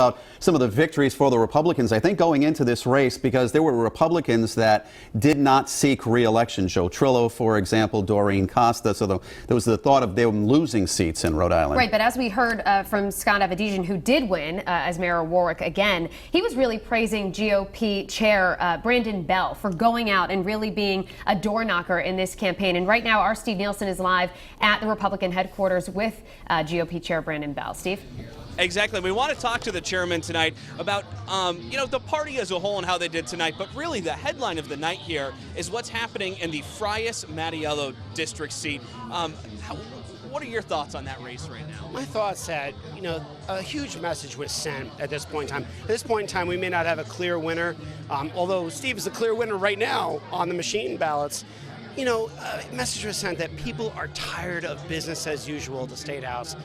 about some of the victories for the Republicans, I think, going into this race, because there were Republicans that did not seek re-election. Joe Trillo, for example, Doreen Costa. So there was the thought of them losing seats in Rhode Island. Right, but as we heard from Scott Avedijan, who did win as Mayor of Warwick again, he was really praising GOP Chair Brandon Bell for going out and really being a door knocker in this campaign. And right now, our Steve Nielsen is live at the Republican headquarters with GOP Chair Brandon Bell. Steve? Exactly. We want to talk to the chairman tonight about, the party as a whole and how they did tonight. But really, the headline of the night here is what's happening in the Frias Mattiello district seat. What are your thoughts on that race right now? My thoughts that, a huge message was sent at this point in time. At this point in time, we may not have a clear winner, although Steve is a clear winner right now on the machine ballots. A message was sent that people are tired of business as usual at the State House.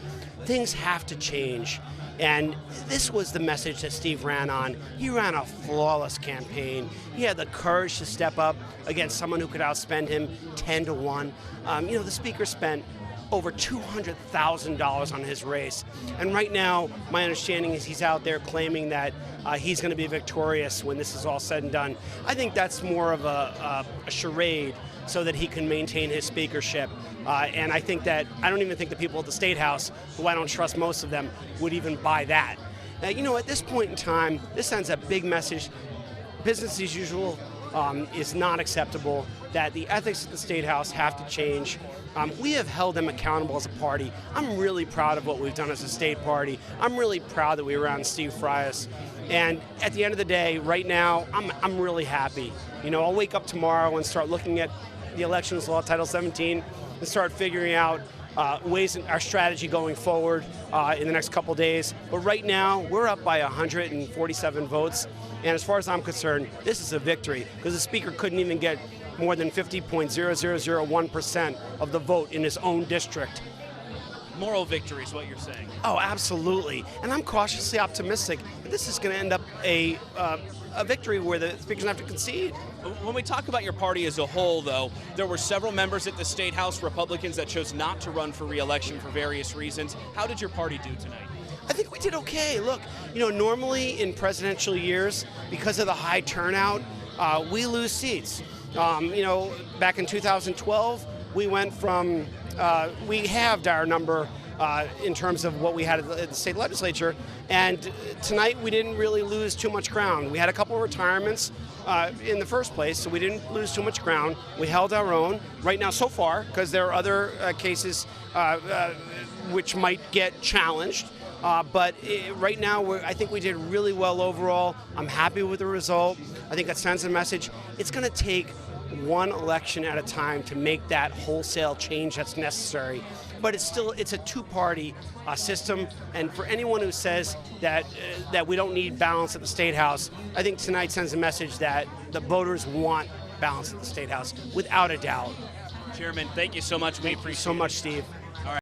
Things have to change. And this was the message that Steve ran on. He ran a flawless campaign. He had the courage to step up against someone who could outspend him 10-1. The speaker spent over $200,000 on his race. And right now, my understanding is he's out there claiming that he's going to be victorious when this is all said and done. I think that's more of a charade so that he can maintain his speakership. And I think that, I don't even think the people at the State House, who I don't trust most of them, would even buy that. At this point in time, this sends a big message. Business as usual is not acceptable, that the ethics of the State House have to change. We have held them accountable as a party. I'm really proud of what we've done as a state party. I'm really proud that we were on Steve Frias. And at the end of the day, right now, I'm really happy. I'll wake up tomorrow and start looking at the elections law, Title 17, and start figuring out ways in our strategy going forward in the next couple days. But right now, we're up by 147 votes. And as far as I'm concerned, this is a victory, because the speaker couldn't even get more than 50.0001% of the vote in his own district. Moral victory is what you're saying. Oh, absolutely. And I'm cautiously optimistic that this is going to end up a victory where the speaker's going to have to concede. When we talk about your party as a whole, though, there were several members at the State House, Republicans, that chose not to run for re-election for various reasons. How did your party do tonight? I think we did okay. Look, normally in presidential years, because of the high turnout, we lose seats. Back in 2012, we went from, we halved our number in terms of what we had at the state legislature, and tonight we didn't really lose too much ground. We had a couple of retirements in the first place, so we didn't lose too much ground. We held our own right now so far, because there are other cases which might get challenged. But right now, I think we did really well overall. I'm happy with the result. I think that sends a message. It's going to take one election at a time to make that wholesale change that's necessary. But it's a two-party system. And for anyone who says that we don't need balance at the State House, I think tonight sends a message that the voters want balance at the State House, without a doubt. Chairman, thank you so much. We appreciate it. Thank you so much, Steve.